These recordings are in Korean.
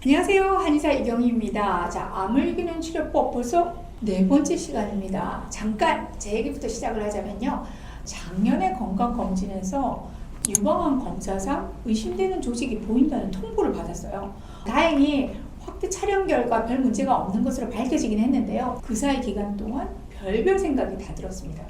안녕하세요. 한의사 이경희입니다. 자, 암을 이기는 치료법 벌써 네 번째 시간입니다. 잠깐 제 얘기부터 시작을 하자면요. 작년에 건강검진에서 유방암 검사상 의심되는 조직이 보인다는 통보를 받았어요. 다행히 확대 촬영 결과 별 문제가 없는 것으로 밝혀지긴 했는데요. 그 사이 기간 동안 별별 생각이 다 들었습니다.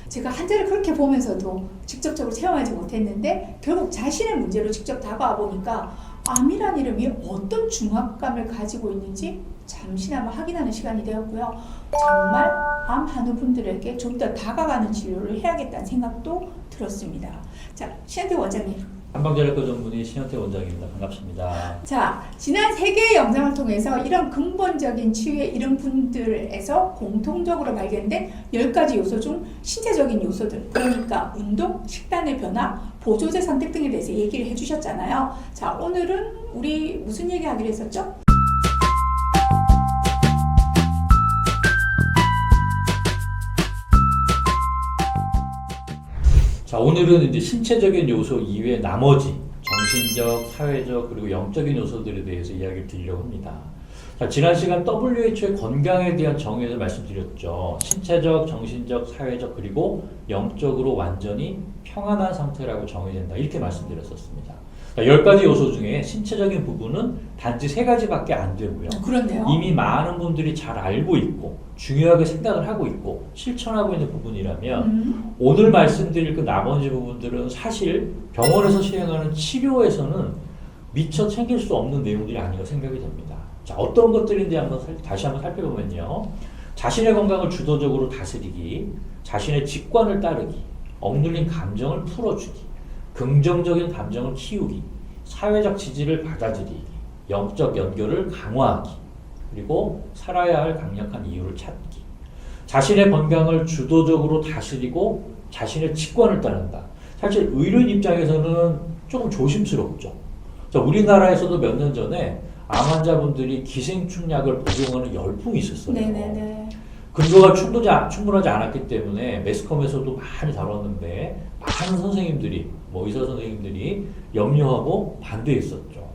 제가 환자를 그렇게 보면서도 직접적으로 체험하지 못했는데 결국 자신의 문제로 직접 다가와 보니까 암이란 이름이 어떤 중압감을 가지고 있는지 잠시나마 확인하는 시간이 되었고요. 정말 암 환우분들에게 좀 더 다가가는 치료를 해야겠다는 생각도 들었습니다. 자, 신현태 원장님. 한방제약과 전문의 신현태 원장입니다. 반갑습니다. 자, 지난 3개의 영상을 통해서 이런 근본적인 치유의 이런 분들에서 공통적으로 발견된 10가지 요소 중 신체적인 요소들, 그러니까 운동, 식단의 변화, 보조제 선택 등에 대해서 얘기를 해주셨잖아요. 자, 오늘은 우리 무슨 얘기 하기로 했었죠? 자, 오늘은 이제 신체적인 요소 이외의 나머지 정신적, 사회적, 그리고 영적인 요소들에 대해서 이야기를 드리려고 합니다. 자, 지난 시간 WHO의 건강에 대한 정의를 말씀드렸죠. 신체적, 정신적, 사회적, 그리고 영적으로 완전히 평안한 상태라고 정의된다. 이렇게 말씀드렸었습니다. 자, 10가지 요소 중에 신체적인 부분은 단지 3가지밖에 안 되고요. 그렇네요. 이미 많은 분들이 잘 알고 있고 중요하게 생각을 하고 있고 실천하고 있는 부분이라면 오늘 말씀드릴 그 나머지 부분들은 사실 병원에서 시행하는 치료에서는 미처 챙길 수 없는 내용들이 아닌가 생각이 됩니다. 자, 어떤 것들인지 다시 한번 살펴보면요. 자신의 건강을 주도적으로 다스리기, 자신의 직관을 따르기, 억눌린 감정을 풀어주기, 긍정적인 감정을 키우기, 사회적 지지를 받아들이기, 영적 연결을 강화하기, 그리고 살아야 할 강력한 이유를 찾기, 자신의 건강을 주도적으로 다스리고 자신의 직관을 따른다. 사실 의료인 입장에서는 조금 조심스럽죠. 자, 우리나라에서도 몇 년 전에 암 환자분들이 기생충 약을 복용하는 열풍이 있었어요. 네네네. 근거가 충분하지 않았기 때문에 매스컴에서도 많이 다뤘는데 많은 선생님들이, 의사 선생님들이 염려하고 반대했었죠.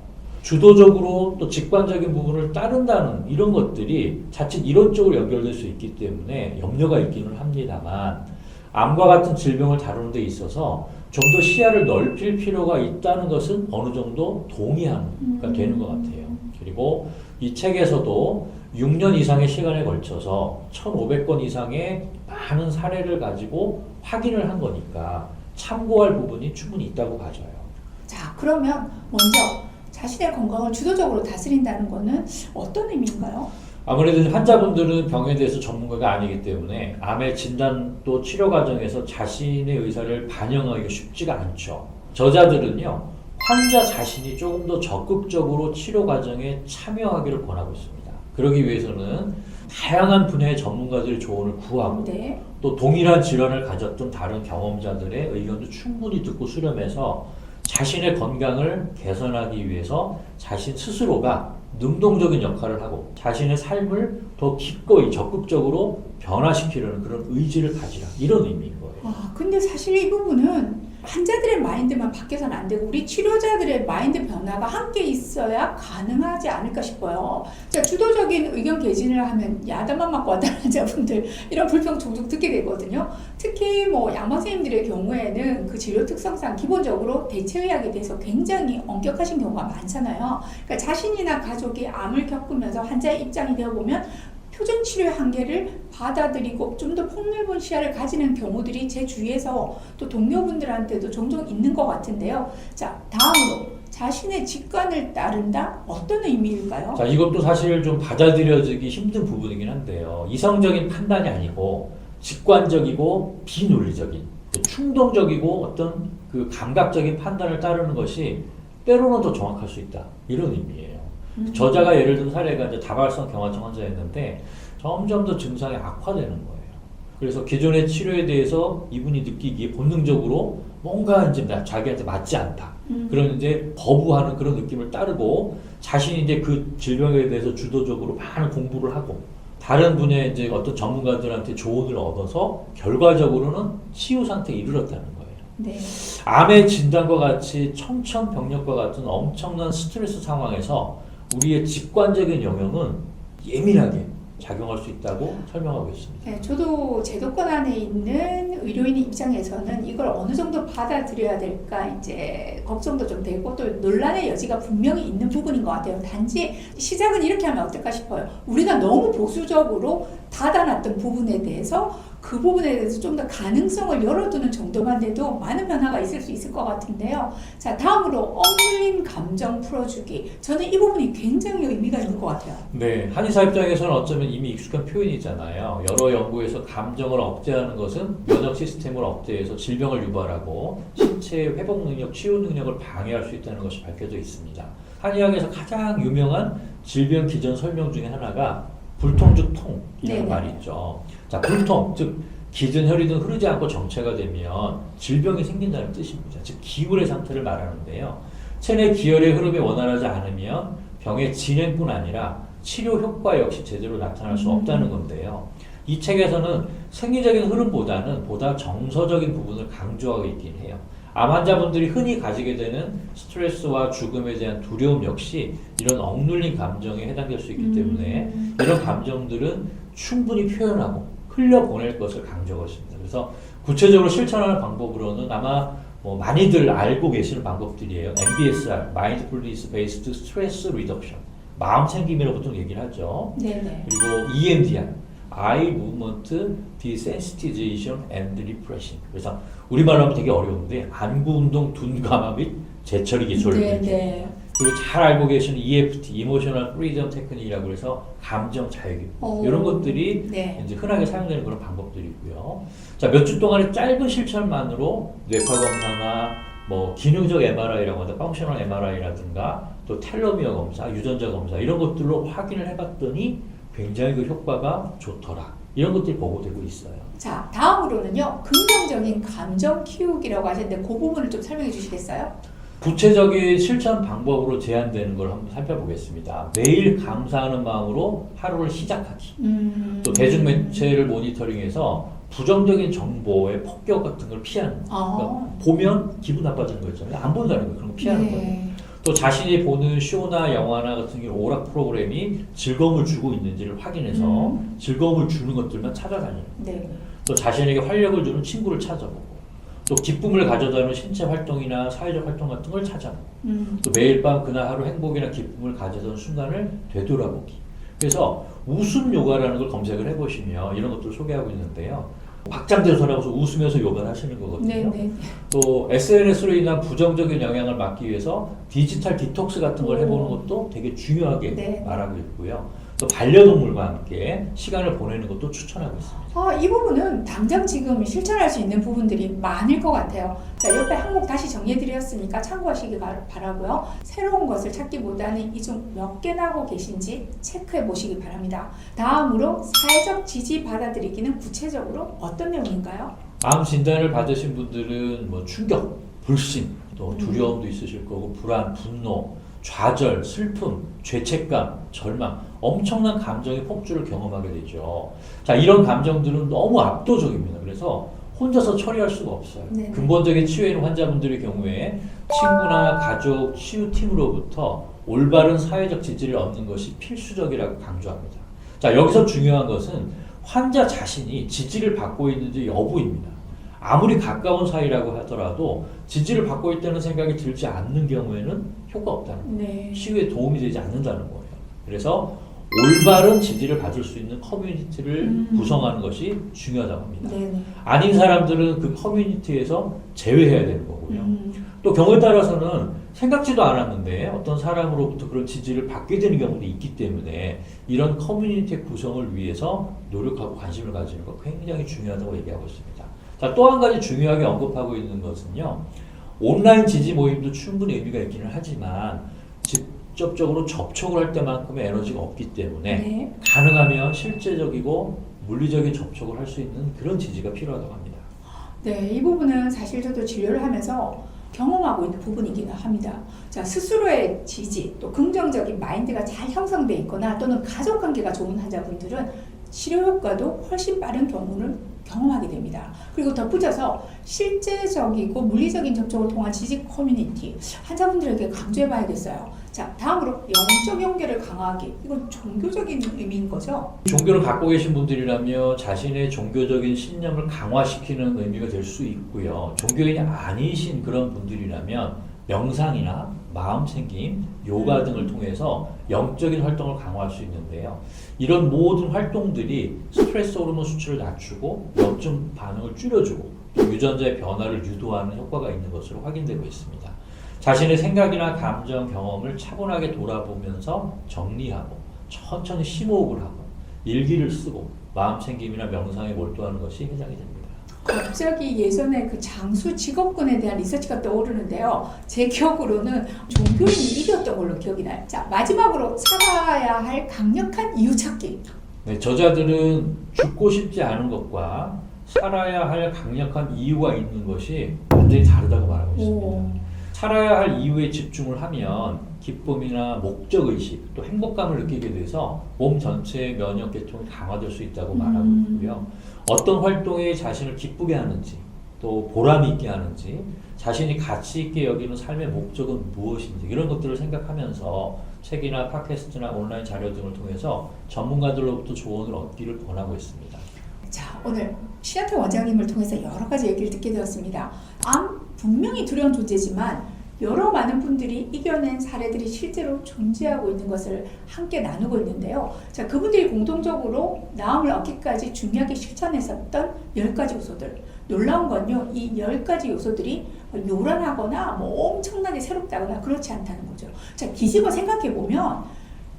주도적으로 또 직관적인 부분을 따른다는 이런 것들이 자칫 이런 쪽으로 연결될 수 있기 때문에 염려가 있기는 합니다만 암과 같은 질병을 다루는 데 있어서 좀 더 시야를 넓힐 필요가 있다는 것은 어느 정도 동의가 되는 것 같아요. 그리고 이 책에서도 6년 이상의 시간에 걸쳐서 1,500건 이상의 많은 사례를 가지고 확인을 한 거니까 참고할 부분이 충분히 있다고 봐져요. 자, 그러면 먼저 자신의 건강을 주도적으로 다스린다는 것은 어떤 의미인가요? 아무래도 환자분들은 병에 대해서 전문가가 아니기 때문에 암의 진단 또 치료 과정에서 자신의 의사를 반영하기가 쉽지가 않죠. 저자들은요, 환자 자신이 조금 더 적극적으로 치료 과정에 참여하기를 권하고 있습니다. 그러기 위해서는 다양한 분야의 전문가들의 조언을 구하고 네. 또 동일한 질환을 가졌던 다른 경험자들의 의견도 충분히 듣고 수렴해서 자신의 건강을 개선하기 위해서 자신 스스로가 능동적인 역할을 하고 자신의 삶을 더 기꺼이 적극적으로 변화시키려는 그런 의지를 가지라, 이런 의미인 거예요. 근데 사실 이 부분은 환자들의 마인드만 바뀌어서는 안 되고 우리 치료자들의 마인드 변화가 함께 있어야 가능하지 않을까 싶어요. 자, 주도적인 의견 개진을 하면 야단만 맞고 왔다는 환자분들 이런 불평 종종 듣게 되거든요. 특히 양방 선생님들의 경우에는 그 진료 특성상 기본적으로 대체의학에 대해서 굉장히 엄격하신 경우가 많잖아요. 그러니까 자신이나 가족이 암을 겪으면서 환자의 입장이 되어보면 표준 치료의 한계를 받아들이고 좀 더 폭넓은 시야를 가지는 경우들이 제 주위에서 또 동료분들한테도 종종 있는 것 같은데요. 자, 다음으로 자신의 직관을 따른다? 어떤 의미일까요? 자, 이것도 사실 좀 받아들여지기 힘든 부분이긴 한데요. 이성적인 판단이 아니고 직관적이고 비논리적인, 충동적이고 어떤 그 감각적인 판단을 따르는 것이 때로는 더 정확할 수 있다, 이런 의미예요. 저자가 예를 든 사례가 이제 다발성 경화증 환자였는데 점점 더 증상이 악화되는 거예요. 그래서 기존의 치료에 대해서 이분이 느끼기에 본능적으로 뭔가 이제 자기한테 맞지 않다, 그런 이제 거부하는 그런 느낌을 따르고 자신이 이제 그 질병에 대해서 주도적으로 많은 공부를 하고 다른 분야의 이제 어떤 전문가들한테 조언을 얻어서 결과적으로는 치유 상태에 이르렀다는 거예요. 네. 암의 진단과 같이 청천벽력과 같은 엄청난 스트레스 상황에서 우리의 직관적인 영역은 예민하게 작용할 수 있다고 설명하고 있습니다. 네, 저도 제도권 안에 있는 의료인 입장에서는 이걸 어느 정도 받아들여야 될까 이제 걱정도 좀 되고 또 논란의 여지가 분명히 있는 부분인 것 같아요. 단지 시작은 이렇게 하면 어떨까 싶어요. 우리가 너무 보수적으로 닫아놨던 부분에 대해서 그 부분에 대해서 좀 더 가능성을 열어두는 정도만 돼도 많은 변화가 있을 수 있을 것 같은데요. 자, 다음으로 억눌린 감정 풀어주기. 저는 이 부분이 굉장히 의미가 있는 것 같아요. 네, 한의사 입장에서는 어쩌면 이미 익숙한 표현이잖아요. 여러 연구에서 감정을 억제하는 것은 면역 시스템을 억제해서 질병을 유발하고 신체의 회복 능력, 치유 능력을 방해할 수 있다는 것이 밝혀져 있습니다. 한의학에서 가장 유명한 질병 기전 설명 중에 하나가 불통즉 통이라는 네네. 말이 있죠. 자, 불통, 즉 기전 혈이 흐르지 않고 정체가 되면 질병이 생긴다는 뜻입니다. 즉 기울의 상태를 말하는데요. 체내 기혈의 흐름이 원활하지 않으면 병의 진행뿐 아니라 치료 효과 역시 제대로 나타날 수 없다는 건데요. 이 책에서는 생리적인 흐름보다는 보다 정서적인 부분을 강조하고 있긴 해요. 암 환자분들이 흔히 가지게 되는 스트레스와 죽음에 대한 두려움 역시 이런 억눌린 감정에 해당될 수 있기 때문에 이런 감정들은 충분히 표현하고 흘려보낼 것을 강조하고 있습니다. 그래서 구체적으로 실천하는 방법으로는 아마 많이들 알고 계시는 방법들이에요. MBSR, Mindfulness Based Stress Reduction, 마음 챙김이라고 보통 얘기를 하죠. 네네. 그리고 EMDR, Eye Movement Desensitization and Repression. 그래서 우리말로 하면 되게 어려운데 안구 운동 둔감화 및 재처리 기술. 네네. 그리고 잘 알고 계시는 EFT, Emotional Freedom Technique이라고 해서 감정 자유교육. 이런 것들이 네. 이제 흔하게 사용되는 그런 방법들이고요. 자, 몇 주 동안의 짧은 실천만으로 뇌파 검사나 기능적 MRI라고 하는 펑셔널 MRI라든가 또 텔로미어 검사, 유전자 검사 이런 것들로 확인을 해봤더니 굉장히 그 효과가 좋더라. 이런 것들이 보고되고 있어요. 자, 다음으로는요. 긍정적인 감정 키우기라고 하셨는데 그 부분을 좀 설명해 주시겠어요? 구체적인 실천 방법으로 제안되는 걸 한번 살펴보겠습니다. 매일 감사하는 마음으로 하루를 시작하기. 또 대중매체를 모니터링해서 부정적인 정보의 폭격 같은 걸 피하는 거. 그러니까 보면 기분 나빠지는 거 있잖아요. 안 본다는 거예요. 그런 거 피하는 거예요. 또 자신이 보는 쇼나 영화나 같은 경우 오락 프로그램이 즐거움을 주고 있는지를 확인해서 즐거움을 주는 것들만 찾아다니는 거예요. 네. 또 자신에게 활력을 주는 친구를 찾아보고 또 기쁨을 가져다는 신체 활동이나 사회적 활동 같은 걸 찾아보고 또 매일 밤 그날 하루 행복이나 기쁨을 가져던 순간을 되돌아보기. 그래서 웃음 요가라는 걸 검색을 해보시면 이런 것들을 소개하고 있는데요. 박장대소라고 해서 웃으면서 요가를 하시는 거거든요. 네네. 또 SNS로 인한 부정적인 영향을 막기 위해서 디지털 디톡스 같은 걸 해보는 것도 되게 중요하게 네. 말하고 있고요. 또 반려동물과 함께 시간을 보내는 것도 추천하고 있습니다. 이 부분은 당장 지금 실천할 수 있는 부분들이 많을 것 같아요. 자, 옆에 항목 다시 정리해드렸으니까 참고하시기 바라고요. 새로운 것을 찾기보다는 이 중 몇 개나 하고 계신지 체크해 보시기 바랍니다. 다음으로 사회적 지지 받아들이기는 구체적으로 어떤 내용인가요? 암 진단을 받으신 분들은 충격, 불신, 또 두려움도 있으실 거고 불안, 분노, 좌절, 슬픔, 죄책감, 절망, 엄청난 감정의 폭주를 경험하게 되죠. 자, 이런 감정들은 너무 압도적입니다. 그래서 혼자서 처리할 수가 없어요. 네네. 근본적인 치유에 있는 환자분들의 경우에 친구나 가족, 치유팀으로부터 올바른 사회적 지지를 얻는 것이 필수적이라고 강조합니다. 자, 여기서 중요한 것은 환자 자신이 지지를 받고 있는지 여부입니다. 아무리 가까운 사이라고 하더라도 지지를 받고 있다는 생각이 들지 않는 경우에는 효과 없다는 거예요. 네. 치유에 도움이 되지 않는다는 거예요. 그래서 올바른 지지를 받을 수 있는 커뮤니티를 구성하는 것이 중요하다고 합니다. 네네. 아닌 사람들은 그 커뮤니티에서 제외해야 되는 거고요. 또 경우에 따라서는 생각지도 않았는데 어떤 사람으로부터 그런 지지를 받게 되는 경우도 있기 때문에 이런 커뮤니티 구성을 위해서 노력하고 관심을 가지는 것 굉장히 중요하다고 얘기하고 있습니다. 자, 또 한 가지 중요하게 언급하고 있는 것은요. 온라인 지지 모임도 충분히 의미가 있기는 하지만 직접적으로 접촉을 할 때만큼의 에너지가 없기 때문에 네. 가능하면 실제적이고 물리적인 접촉을 할 수 있는 그런 지지가 필요하다고 합니다. 네, 이 부분은 사실 저도 진료를 하면서 경험하고 있는 부분이기는 합니다. 자, 스스로의 지지, 또 긍정적인 마인드가 잘 형성돼 있거나 또는 가족 관계가 좋은 환자분들은 치료 효과도 훨씬 빠른 경우를 경험하게 됩니다. 그리고 덧붙여서 실제적이고 물리적인 접촉을 통한 지지 커뮤니티, 환자분들에게 강조해 봐야겠어요. 자, 다음으로 영적 연계를 강화하기. 이건 종교적인 의미인 거죠? 종교를 갖고 계신 분들이라면 자신의 종교적인 신념을 강화시키는 의미가 될 수 있고요. 종교인이 아니신 그런 분들이라면 명상이나 마음 챙김, 요가 등을 통해서 영적인 활동을 강화할 수 있는데요. 이런 모든 활동들이 스트레스 호르몬 수치를 낮추고 염증 반응을 줄여주고 또 유전자의 변화를 유도하는 효과가 있는 것으로 확인되고 있습니다. 자신의 생각이나 감정, 경험을 차분하게 돌아보면서 정리하고 천천히 심호흡을 하고 일기를 쓰고 마음 챙김이나 명상에 몰두하는 것이 해당이 됩니다. 갑자기 예전에 그 장수 직업군에 대한 리서치가 떠오르는데요. 제 기억으로는 종교인이 이겼던 걸로 기억이 나요. 자, 마지막으로 살아야 할 강력한 이유 찾기. 네, 저자들은 죽고 싶지 않은 것과 살아야 할 강력한 이유가 있는 것이 완전히 다르다고 말하고 있습니다. 살아야 할 이유에 집중을 하면 기쁨이나 목적의식 또 행복감을 느끼게 돼서 몸 전체의 면역 계통이 강화될 수 있다고 말하고 있고요. 어떤 활동이 자신을 기쁘게 하는지 또 보람이 있게 하는지 자신이 가치 있게 여기는 삶의 목적은 무엇인지 이런 것들을 생각하면서 책이나 팟캐스트나 온라인 자료 등을 통해서 전문가들로부터 조언을 얻기를 권하고 있습니다. 자, 오늘 신한태 원장님을 통해서 여러 가지 얘기를 듣게 되었습니다. 암 분명히 두려운 존재지만 여러 많은 분들이 이겨낸 사례들이 실제로 존재하고 있는 것을 함께 나누고 있는데요. 자, 그분들이 공통적으로 나음을 얻기까지 중요하게 실천했었던 10가지 요소들. 놀라운 건요, 이 10가지 요소들이 요란하거나 뭐 엄청나게 새롭다거나 그렇지 않다는 거죠. 자, 뒤집어 생각해 보면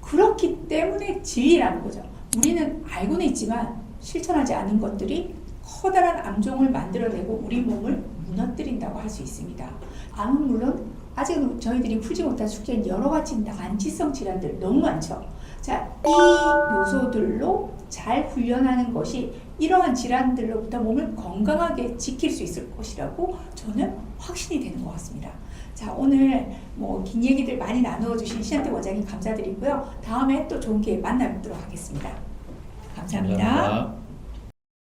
그렇기 때문에 진리라는 거죠. 우리는 알고는 있지만 실천하지 않은 것들이 커다란 암종을 만들어내고 우리 몸을 무너뜨린다고 할 수 있습니다. 암은 물론 아직은 저희들이 풀지 못한 숙제인 여러 가지 난치성 질환들 너무 많죠. 자, 이 요소들로 잘 훈련하는 것이 이러한 질환들로부터 몸을 건강하게 지킬 수 있을 것이라고 저는 확신이 되는 것 같습니다. 자, 오늘 뭐 긴 얘기들 많이 나누어 주신 신한태 원장님 감사드리고요. 다음에 또 좋은 기회 만나뵙도록 하겠습니다. 감사합니다. 감사합니다.